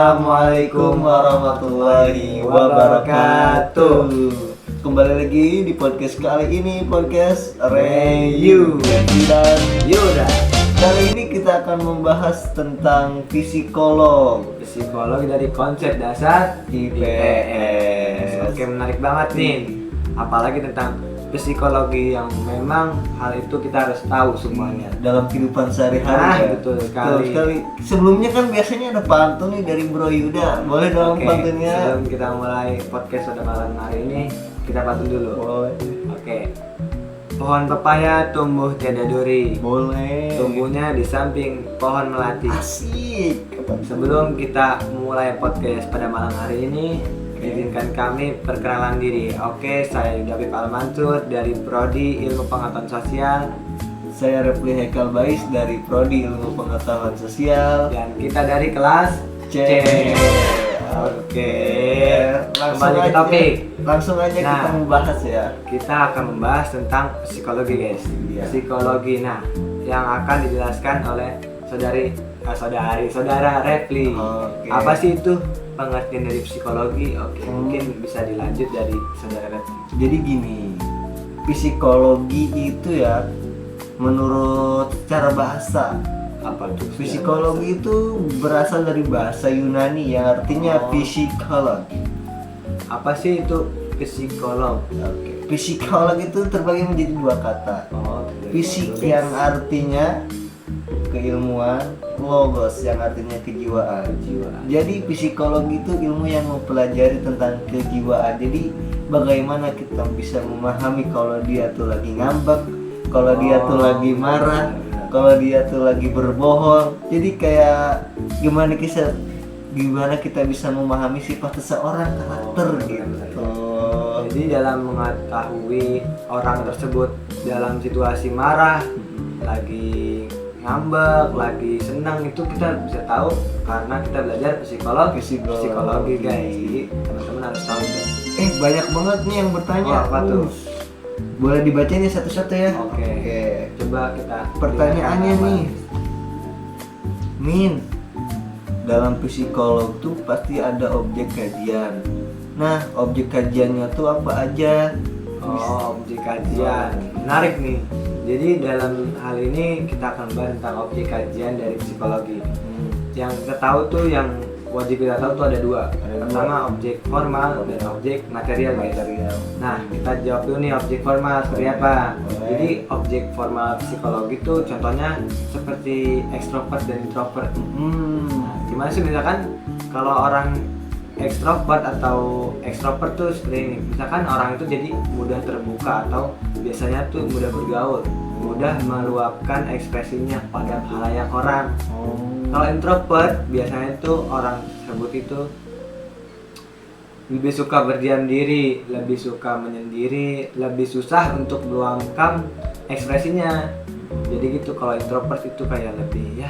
Assalamualaikum warahmatullahi wabarakatuh. Kembali lagi di podcast kali ini, podcast Reyu dan Yuda. Kali ini kita akan membahas tentang psikolog dari konsep dasar IPS. Oke, menarik banget nih. Apalagi tentang psikologi yang memang hal itu kita harus tahu semuanya dalam kehidupan sehari-hari. Betul sekali. Sebelumnya kan biasanya ada pantun nih dari Bro Yuda. Boleh dong pantunnya? Sebelum kita mulai podcast pada malam hari ini, kita pantun dulu. Boleh. Oke. Pohon pepaya tumbuh tiada duri. Boleh. Tumbuhnya di samping pohon melati. Asik. Sebelum kita mulai podcast pada malam hari ini, izinkan kami perkenalan diri. Oke, saya Yuda Almansur dari Prodi Ilmu Pengetahuan Sosial. Saya Refli Haikal Bais dari Prodi Ilmu Pengetahuan Sosial. Dan kita dari kelas C. Oke, kembali ke topik. Langsung aja kita membahas ya. Kita akan membahas tentang psikologi, guys. Iya. Psikologi. Nah, yang akan dijelaskan oleh saudara Refli. Oke. Apa sih itu pengertian dari psikologi? Oke, mungkin bisa dilanjut dari saudara Refli. Jadi gini, psikologi itu ya, menurut cara bahasa, Apa tuh? psikologi itu berasal dari bahasa Yunani yang artinya psikolog. Apa sih itu psikolog? Oke. Psikolog itu terbagi menjadi dua kata. Fisik yang artinya keilmuan, logos yang artinya kejiwaan. Jadi psikologi itu ilmu yang mempelajari tentang kejiwaan. Jadi bagaimana kita bisa memahami kalau dia tuh lagi ngambek, kalau dia tuh lagi marah, kalau dia tuh lagi berbohong. Jadi kayak gimana kita bisa memahami sifat seseorang, karakter gitu. Jadi dalam mengetahui orang tersebut dalam situasi marah, lagi ngambek, lagi senang, itu kita bisa tahu karena kita belajar psikologi, guys. Jadi teman-teman harus tahu. Banyak banget nih yang bertanya. Apa tuh? Boleh dibacain ya satu-satu ya? Oke. Coba kita Pertanyaannya nih, Min, dalam psikolog tuh pasti ada objek kajian. Nah, objek kajiannya tuh apa aja? Objek kajian. Menarik nih. Jadi dalam hal ini kita akan bahas tentang objek kajian dari psikologi. Yang kita tahu tuh, yang wajib kita tahu tuh ada dua. Pertama objek formal dan objek material. Nah, kita jawab dulu nih objek formal seperti apa. Jadi objek formal psikologi tuh contohnya seperti ekstrovert dan introvert. Nah, gimana sih misalkan kalau orang ekstrovert atau ekstrovert tuh seperti ini. Misalkan orang itu jadi mudah terbuka atau biasanya tuh mudah bergaul, mudah meluapkan ekspresinya pada khalayak orang. Kalau introvert biasanya tuh orang tersebut itu lebih suka berdiam diri, lebih suka menyendiri, lebih susah untuk meluapkan ekspresinya. Jadi gitu, kalau introvert itu kayak lebih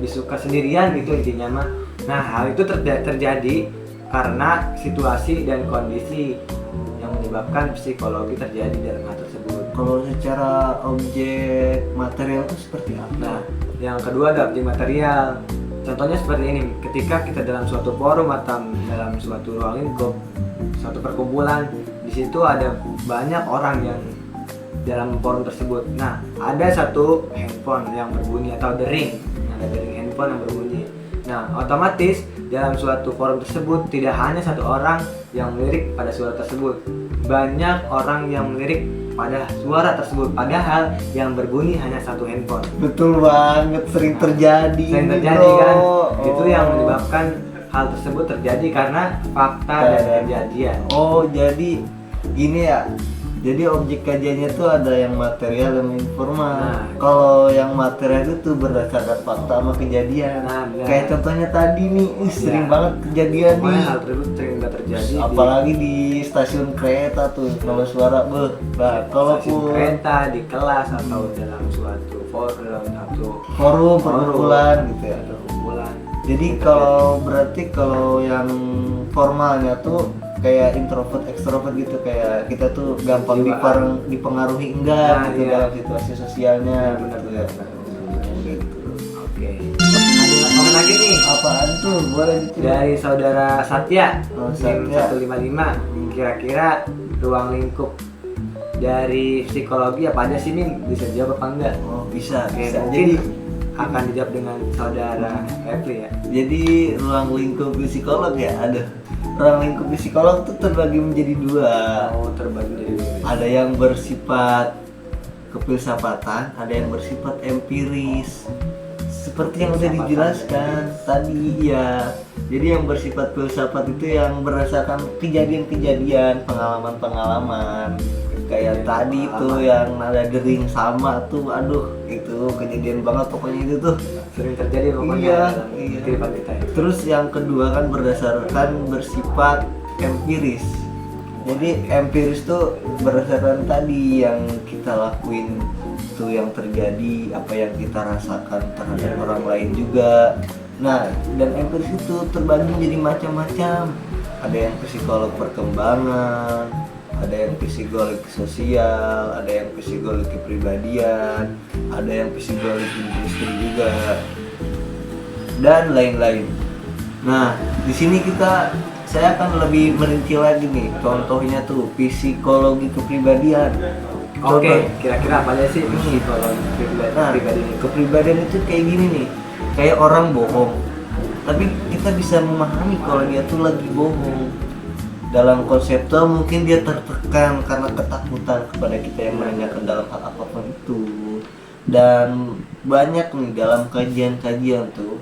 suka sendirian gitu intinya mah. Nah, hal itu terjadi karena situasi dan kondisi yang menyebabkan psikologi terjadi dalam hal tersebut. Kalau secara objek material itu seperti apa? Nah, yang kedua ada objek material. Contohnya seperti ini, ketika kita dalam suatu forum atau dalam suatu ruang lingkup, suatu perkumpulan, di situ ada banyak orang yang dalam forum tersebut. Nah, ada satu handphone yang berbunyi atau dering, ada dering handphone yang berbunyi. Nah, otomatis dalam suatu forum tersebut tidak hanya satu orang yang melirik pada suara tersebut, banyak orang yang melirik pada suara tersebut, padahal yang berbunyi hanya satu handphone. Betul banget, sering terjadi kan? Itu yang menyebabkan hal tersebut terjadi karena fakta dan kejadian. Jadi gini ya. Jadi objek kajiannya tuh ada yang material dan informal. Kalau yang material itu berdasarkan fakta sama kejadian. Kayak contohnya tadi nih, sering banget kejadian nih. Hal tersebut sering terjadi. Apalagi di stasiun kereta tuh, kalau suara kalau stasiun kereta, di kelas atau dalam suatu forum perkumpulan gitu ya. Jadi kalau yang formalnya tuh kayak introvert ekstrovert gitu, kayak kita tuh gampang dipengaruhi enggak gitu dalam situasi sosialnya gitu ya. Oke. Ada lagi nih. Apaan tuh? Boleh dicoba. Dari saudara Satya, Oh, NIM Satya. 155. Kira-kira ruang lingkup dari psikologi apa aja sih nih? Bisa dijawab apa enggak? Oh, bisa, Oke, bisa. mungkin akan dijawab dengan saudara Refli ya. Jadi ruang lingkup psikolog ya, ada. Ruang lingkup psikolog tuh terbagi menjadi dua. Oh, terbagi dari Ada yang bersifat kefilsafatan, ada yang bersifat empiris. Seperti yang udah Filsafatan. dijelaskan tadi ya. Jadi yang bersifat filsafat itu yang berdasarkan kejadian-kejadian, pengalaman-pengalaman. Kayak tadi tuh yang nada dering sama tuh, aduh itu kejadian banget pokoknya itu tuh. sering terjadi pokoknya Iya, dalam iya. kehidupan kita ya. Terus yang kedua kan berdasarkan bersifat empiris. Jadi empiris tuh berdasarkan tadi yang kita lakuin itu yang terjadi, apa yang kita rasakan terhadap orang lain juga. Nah, dan empiris itu terbagi menjadi macam-macam. Ada yang psikolog perkembangan, ada yang psikologi sosial, ada yang psikologi kepribadian, ada yang psikologi industri juga, dan lain-lain. Nah, di sini saya akan lebih merinci lagi nih. Contohnya tuh psikologi kepribadian. Oke, kira-kira apa aja sih psikologi Nah, pribadi ini? kepribadian itu kayak gini nih, kayak orang bohong, tapi kita bisa memahami kalau dia tuh lagi bohong. Dalam konsepnya mungkin dia tertekan karena ketakutan kepada kita yang menanyakan dalam hal apapun itu. Dan banyak nih dalam kajian-kajian tuh,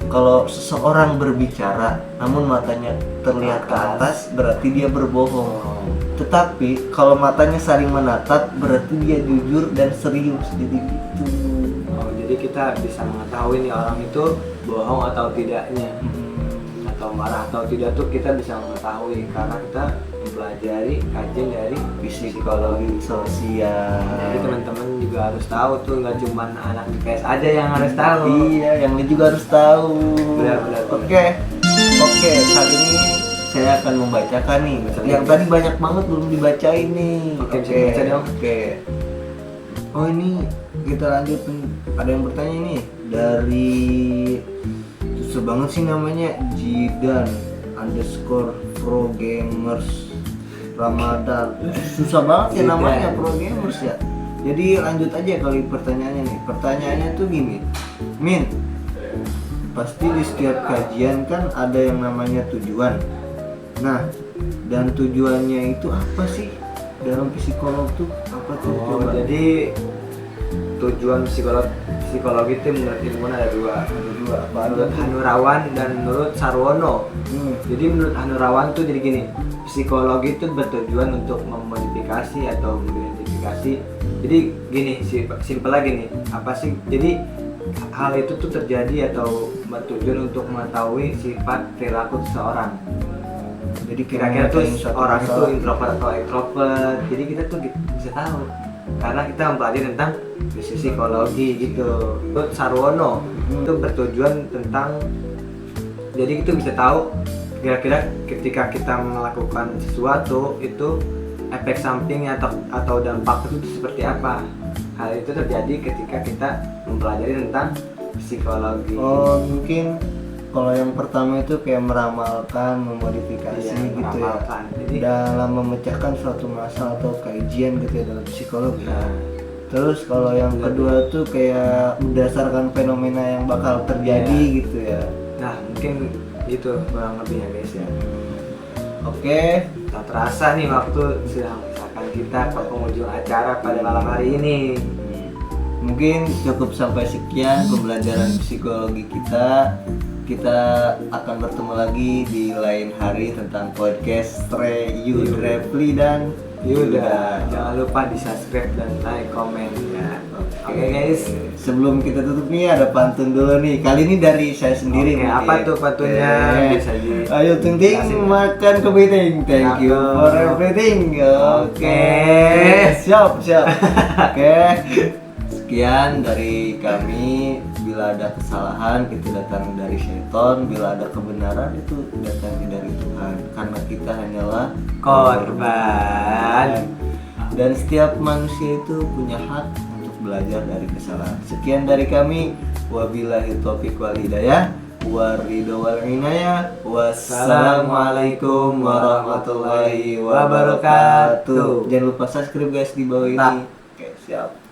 kalau seseorang berbicara namun matanya terlihat ke atas, berarti dia berbohong. Tetapi kalau matanya saling menatap, berarti dia jujur dan serius. Jadi gitu. Oh, jadi kita bisa mengetahui nih orang itu bohong atau tidaknya, atau marah atau tidak tuh kita bisa mengetahui karena kita mempelajari kajian dari Psikologi sosial. Jadi teman-teman juga harus tahu tuh, nggak cuma anak IPS aja yang harus tahu. Iya, yang lain juga harus tahu. Benar. Oke, kali ini saya akan membacakan nih. Yang tadi banyak banget belum dibacain nih. Oke, bisa dibaca dong. Oke. Oh, ini kita lanjut nih. Ada yang bertanya nih dari susah banget sih namanya, Jidan _ Gamers Ramadan. Susah banget ya Jidan. namanya, Pro Gamers ya. Jadi lanjut aja kali pertanyaannya nih. Pertanyaannya tuh gini, Min, pasti di setiap kajian kan ada yang namanya tujuan. Nah, dan tujuannya itu apa sih dalam psikolog tuh? Apa tuh? Oh, Coba. jadi tujuan psikologi itu menurut ilmuwan ada dua. Apa Menurut Hanurawan dan menurut Sarwono. Jadi menurut Hanurawan tuh jadi gini, psikologi itu bertujuan untuk memodifikasi atau mengidentifikasi. Jadi gini, simpel lagi nih, apa sih? Jadi hal itu tuh terjadi atau bertujuan untuk mengetahui sifat perilaku seseorang. Jadi kira-kira tuh orang itu introvert atau extrovert. Jadi kita tuh bisa tahu karena kita mempelajari tentang psikologi gitu. Menurut Sarwono itu bertujuan tentang, jadi itu bisa tahu kira-kira ketika kita melakukan sesuatu itu efek sampingnya atau dampak itu seperti apa. Hal itu terjadi ketika kita mempelajari tentang psikologi. Oh, mungkin kalau yang pertama itu kayak meramalkan, memodifikasi Iya, gitu meramalkan. ya. Jadi dalam memecahkan suatu masalah atau kajian gitu ya dalam psikologi. nah, Terus kalau yang kedua tuh kayak berdasarkan fenomena yang bakal terjadi Iya. gitu ya. nah mungkin gitu kurang lebih ya guys ya. Oke, Tak terasa nih waktu sudah memisahkan kita ke penghujung acara pada malam hari ini. mungkin cukup sampai sekian pembelajaran psikologi kita. Kita akan bertemu lagi di lain hari tentang podcast Refli dan Yuda. Jangan lupa di subscribe dan like, komen ya. Oke guys. Sebelum kita tutup nih ada pantun dulu nih. Kali ini dari saya sendiri. Oke, mungkin. apa tuh pantunnya? Bisa di- Ayo ting ting jelasin. makan kepiting. Thank you for everything. Oke. Siap. Oke. Sekian dari kami. Bila ada kesalahan itu datang dari syaitan, bila ada kebenaran itu datangnya dari Tuhan. Karena kita hanyalah Korban. dan setiap manusia itu punya hak untuk belajar dari kesalahan. Sekian dari kami. Wabillahi taufiq wal hidayah. Waridho wal inayah. Wassalamualaikum warahmatullahi wabarakatuh. Jangan lupa subscribe guys di bawah ini. Oke, siap.